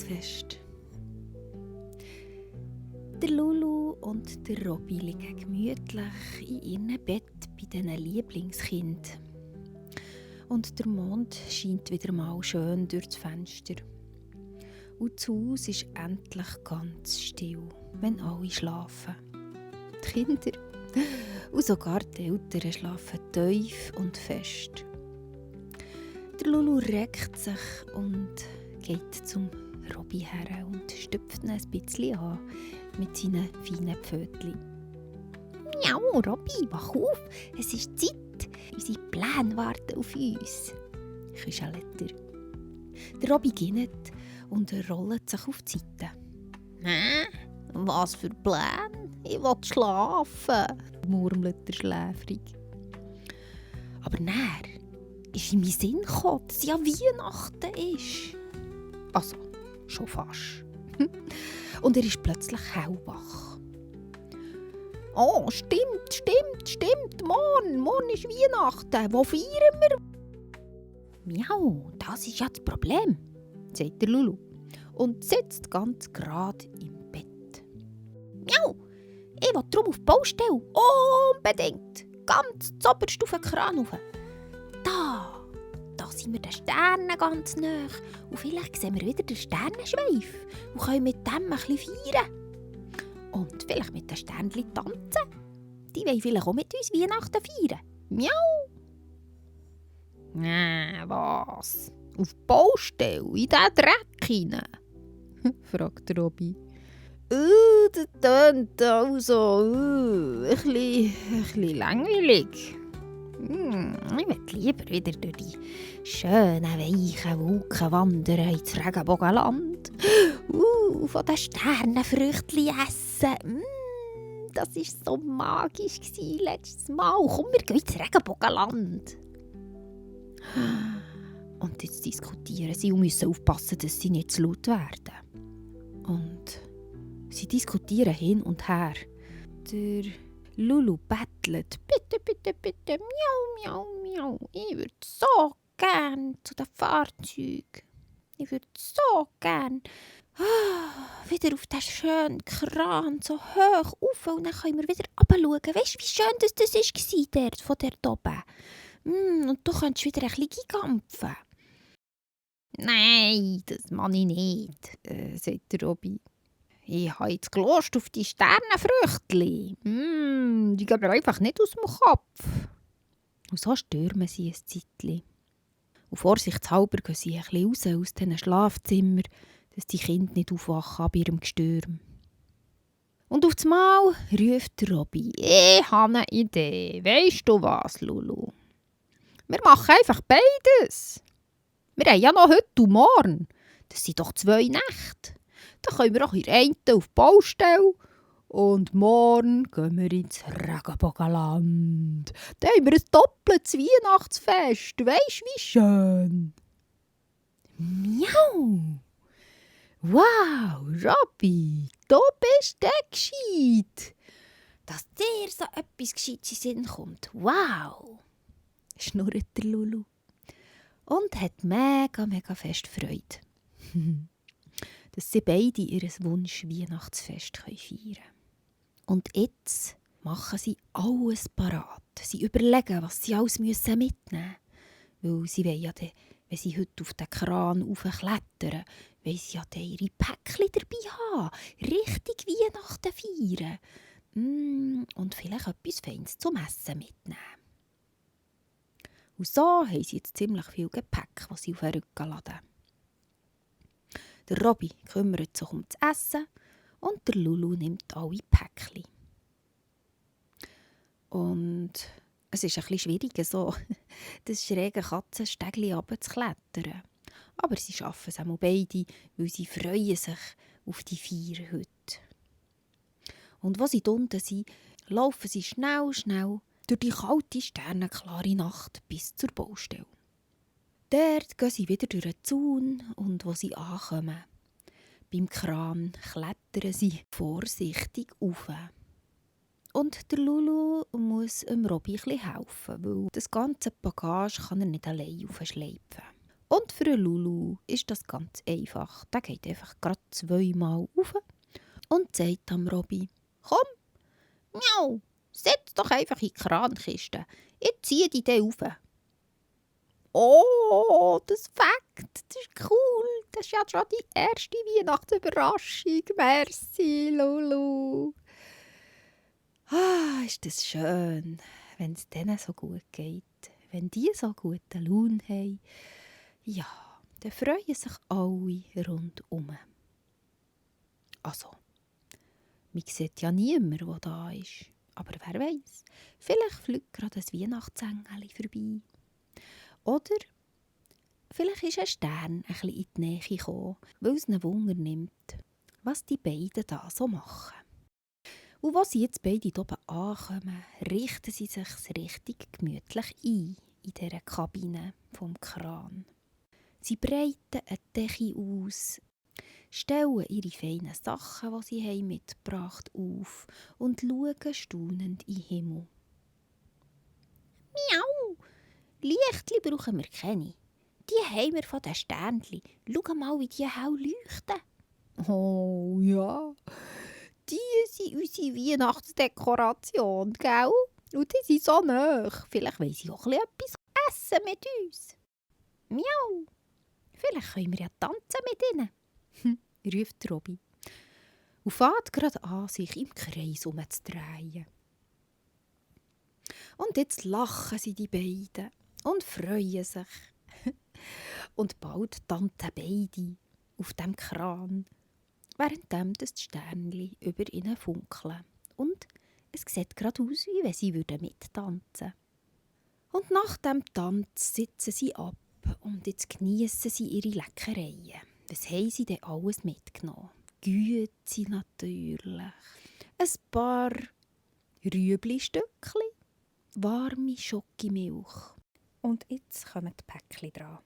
Weihnachtsfest. Der Lulu und der Robby liegen gemütlich in ihrem Bett bei diesen Lieblingskindern. Und der Mond scheint wieder mal schön durch das Fenster. Und das Haus ist endlich ganz still, wenn alle schlafen. Die Kinder und sogar die Eltern schlafen tief und fest. Der Lulu reckt sich und geht zum Robby her und stüpft ihn ein bisschen an mit seinen feinen Pfötchen. «Miau, Robby, wach auf! Es ist Zeit! Unsere Pläne warten auf uns!» kuschelt er. Der Robby gähnt und rollt sich auf die Seite. «Hä? Was für Pläne? Ich will schlafen!» murmelt er schläfrig. Aber dann ist in meinen Sinn gekommen, dass ja Weihnachten ist. Also, schon fast. Und er ist plötzlich hellwach. «Oh, stimmt! Morgen ist Weihnachten! Wo feiern wir?» «Miau, das ist ja das Problem», sagt der Lulu und sitzt ganz gerade im Bett. «Miau, ich will drum auf die Baustelle, unbedingt! Ganz zoberst auf den Kran rauf. Da sind wir den Sternen ganz nahe und vielleicht sehen wir wieder den Sternenschweif und können mit dem ein bisschen feiern. Und vielleicht mit den Sternchen tanzen. Die wollen vielleicht auch mit uns Weihnachten feiern. Miau!» «Was? Auf die Baustelle? In diesen Dreck hinein?» fragt Robby. «Das tönt also ein bisschen langweilig. Ich möchte lieber wieder durch die schönen, weichen Wolken wandern ins Regenbogenland. Von den Sternenfrüchtchen essen. Das war so magisch letztes Mal. Komm, wir gehen ins Regenbogenland.» Und jetzt diskutieren sie und müssen aufpassen, dass sie nicht zu laut werden. Und sie diskutieren hin und her. Der Lulu bettelt: «Bitte, miau. Ich würde so gern zu den Fahrzeugen. Ich würde so gern wieder auf den schönen Kran so hoch rauf und dann können wir wieder runterschauen. Weisst du, wie schön das war dort von dort oben? Und du könntest wieder ein bisschen gigampfen.» «Nein, das mag ich nicht», sagt der Robby. «Ich habe jetzt Lust auf die Sternenfrüchtchen. Die gehen mir einfach nicht aus dem Kopf.» Und so stürmen sie ein Zeitchen. Und vorsichtshalber gehen sie ein bisschen raus aus diesen Schlafzimmern, dass die Kinder nicht aufwachen bei ihrem Gestürm. Und auf einmal ruft der Robby: «Ich habe eine Idee. Weisst du was, Lulu? Wir machen einfach beides. Wir haben ja noch heute und morgen. Das sind doch 2 Nächte. Dann können wir auch in der einen auf die Baustelle und morgen gehen wir ins Regenbogenland. Dann haben wir ein doppeltes Weihnachtsfest. Weisst du, wie schön?» «Miau! Wow, Robby, du bist der gescheit. Dass dir so etwas Gescheites in den Sinn kommt. Wow!» schnurrt der Lulu und hat mega fest Freude, dass sie beide ihr Wunsch-Weihnachtsfest feiern können. Und jetzt machen sie alles parat. Sie überlegen, was sie alles mitnehmen müssen. Weil sie wollen ja dann, wenn sie heute auf den Kran raufklettern, wollen sie ja dann ihre Päckchen dabei haben. Richtig Weihnachten feiern. Und vielleicht etwas Feines zum Essen mitnehmen. Und so haben sie jetzt ziemlich viel Gepäck, das sie auf den Rücken laden. Der Robby kümmert sich um das Essen und der Lulu nimmt alle Päckchen. Und es ist ein bisschen schwierig, so das schräge Katzensteg runterzuklettern. Aber sie schaffen es auch beide, weil sie freuen sich auf die Feier heute. Und als sie unten sind, laufen sie schnell durch die kalte, sternenklare Nacht bis zur Baustelle. Dort gehen sie wieder durch den Zaun und als sie ankommen, beim Kran klettern sie vorsichtig rauf. Und der Lulu muss dem Robby helfen, weil das ganze Bagage kann er nicht allein aufschleifen. Und für den Lulu ist das ganz einfach. Der geht einfach gerade 2-mal rauf und sagt am Robby: «Komm, miau, setz doch einfach in die Krankiste. Ich ziehe dich dann rauf.» «Oh, das Fakt, das ist cool. Das ist ja schon die erste Weihnachtsüberraschung. Merci, Lulu.» Ist das schön, wenn es denen so gut geht. Wenn die so guten Laune haben, ja, dann freuen sich alle rundum. Also, man sieht ja niemanden, der da ist. Aber wer weiß, vielleicht fliegt gerade ein Weihnachtsengel vorbei. Oder vielleicht ist ein Stern ein bisschen in die Nähe gekommen, weil es einen Wunder nimmt, was die beiden da so machen. Und als sie jetzt beide hier oben ankommen, richten sie sich richtig gemütlich ein in dieser Kabine vom Kran. Sie breiten eine Decke aus, stellen ihre feinen Sachen, die sie mitgebracht haben, auf und schauen staunend in den Himmel. «Miau! Lichtli brauchen wir keine. Die haben wir von den Sternchen. Schau mal, wie die hell leuchten.» «Oh ja, die sind unsere Weihnachtsdekoration, gell? Und die sind so nahe. Vielleicht wollen sie auch etwas essen mit uns. Miau! Vielleicht können wir ja tanzen mit ihnen.» ruft Robby. Und fängt gerade an, sich im Kreis umzudrehen. Und jetzt lachen sie die beiden und freuen sich. Und bald tanzen beide auf dem Kran, währenddem das die Sternchen über ihnen funkeln. Und es sieht gerade aus, wie wenn sie mittanzen würden. Und nach dem Tanz sitzen sie ab und jetzt geniessen sie ihre Leckereien. Was haben sie denn alles mitgenommen? Güezi natürlich, ein paar Rüebli-Stückchen, warme Schokimilch. Und jetzt kommen die Päckchen dran.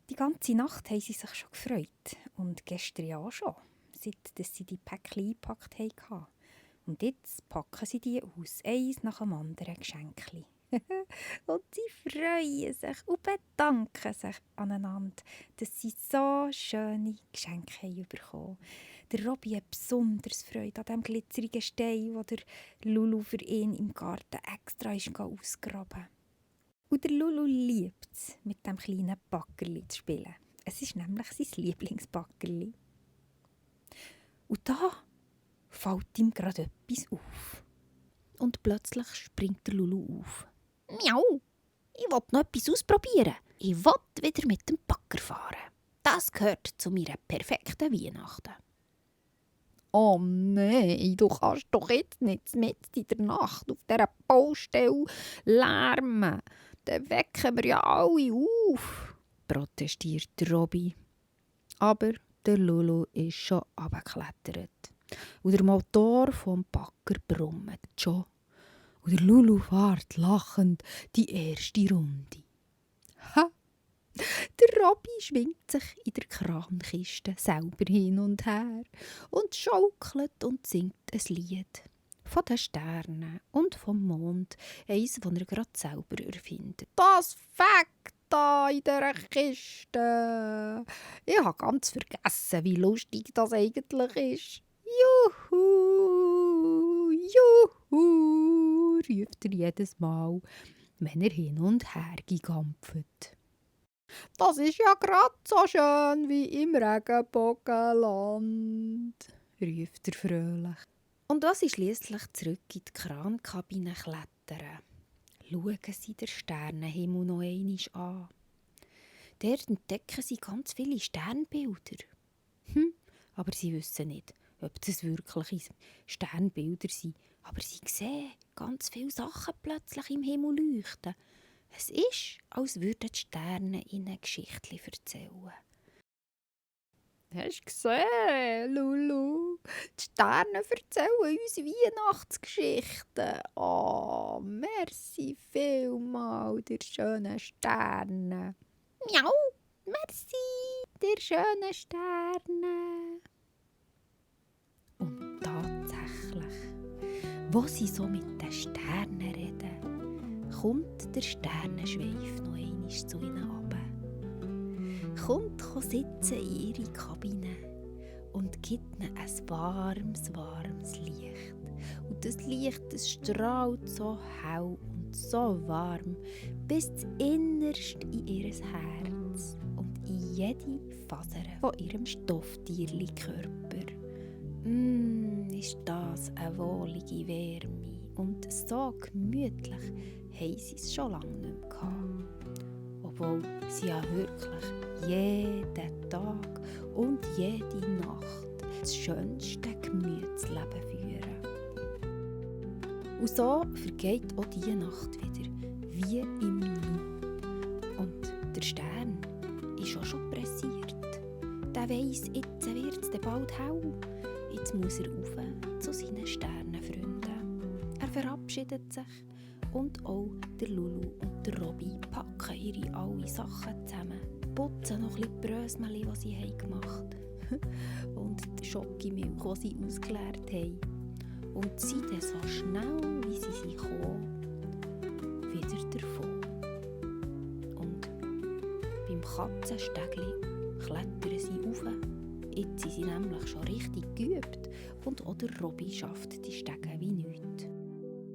Die ganze Nacht haben sie sich schon gefreut. Und gestern ja schon, seit sie die Päckchen eingepackt haben. Und jetzt packen sie die aus, eins nach dem anderen Geschenkchen. Und sie freuen sich und bedanken sich aneinander, dass sie so schöne Geschenke bekommen haben. Der Robby hat besonders Freude an dem glitzerigen Stein, den der Lulu für ihn im Garten extra ausgraben hat. Und der Lulu liebt es, mit dem kleinen Backerli zu spielen. Es ist nämlich sein Lieblingsbackerli. Und da fällt ihm gerade etwas auf. Und plötzlich springt der Lulu auf. «Miau! Ich will noch etwas ausprobieren. Ich will wieder mit dem Bagger fahren. Das gehört zu meiner perfekten Weihnachten.» «Oh nein, du kannst doch jetzt nicht mitten in der Nacht auf dieser Baustelle lärmen. Dann wecken wir ja alle auf», protestiert Robby. Aber der Lulu ist schon runtergeklettert. Und der Motor vom Bagger brummt schon. Und der Lulu fährt lachend die erste Runde. Ha! Der Robby schwingt sich in der Krankiste selber hin und her und schaukelt und singt ein Lied. Von den Sternen und vom Mond, eins, das er gerade selber erfindet. «Das Fakt da in dieser Kiste! Ich habe ganz vergessen, wie lustig das eigentlich ist. Juhu, juhu!» ruft er jedes Mal, wenn er hin und her gigampft. «Das ist ja gerade so schön wie im Regenbogenland», ruft er fröhlich. Und als sie schliesslich zurück in die Krankabine klettern, schauen sie den Sternenhimmel noch einmal an. Dort entdecken sie ganz viele Sternbilder. Aber sie wissen nicht, ob das wirklich Sternbilder sind. Aber sie sehen ganz viele Sachen plötzlich im Himmel leuchten. Es ist, als würden die Sterne ihnen Geschichten erzählen. «Hast du gesehen, Lulu? Die Sterne erzählen uns Weihnachtsgeschichten. Oh, merci vielmal, der schönen Sterne.» «Miau, merci, der schönen Sterne.» Und tatsächlich, wo sie so mit den Sternen reden, kommt der Sternenschweif noch einmal zu ihnen runter. kommt sitzen in ihre Kabine und gibt ihnen ein warmes Licht. Und das Licht, das strahlt so hell und so warm bis innerst in ihr Herz und in jede Faser von ihrem Stofftierli-Körper. Ist das eine wohlige Wärme und so gemütlich haben sie es schon lange nicht mehr gehabt. Obwohl sie ja wirklich jeden Tag und jede Nacht das schönste Gemütsleben führen. Und so vergeht auch diese Nacht wieder, wie im Nu. Und der Stern ist auch schon pressiert. Der weiss, jetzt wird es bald hell. Jetzt muss er rauf zu seinen Sternenfreunden. Er verabschiedet sich und auch der Lulu und der Robby packen ihre alle Sachen zusammen, putzen noch ein bisschen die Brösmeli, die sie gemacht haben und die Schokimilch, die sie ausgeleert haben. Und sind dann so schnell, wie sie sind gekommen, wieder davon. Und beim Katzenstegli klettern sie rauf. Jetzt sind sie nämlich schon richtig geübt und auch der Robby schafft die Stege wie nichts.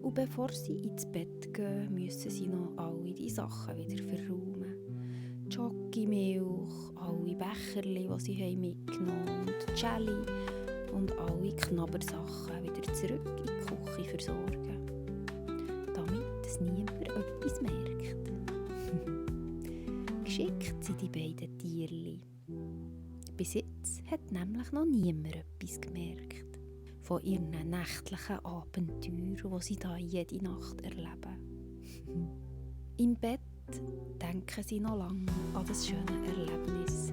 Und bevor sie ins Bett gehen, müssen sie noch alle die Sachen wieder verräumen. Die Schokimilch, alle Becherli, die sie mitgenommen haben, und die Jelly und alle Knabbersachen wieder zurück in die Küche versorgen, damit es niemand etwas merkt. Geschickt sind die beiden Tierli. Bis jetzt hat nämlich noch niemand etwas gemerkt von ihren nächtlichen Abenteuern, die sie da jede Nacht erleben. Im Bett denken sie noch lange an das schöne Erlebnis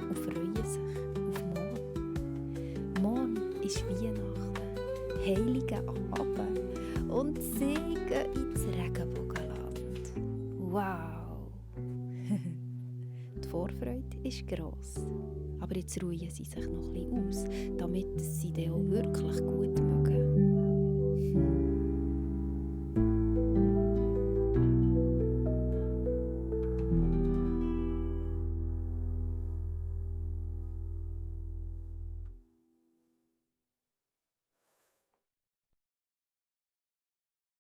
und freuen sich auf morgen. Morgen ist Weihnachten, heiliger Abend und sie gehen ins Regenbogenland. Wow! Die Vorfreude ist gross. Aber jetzt ruhen sie sich noch ein bisschen aus, damit sie dann auch wirklich gut machen.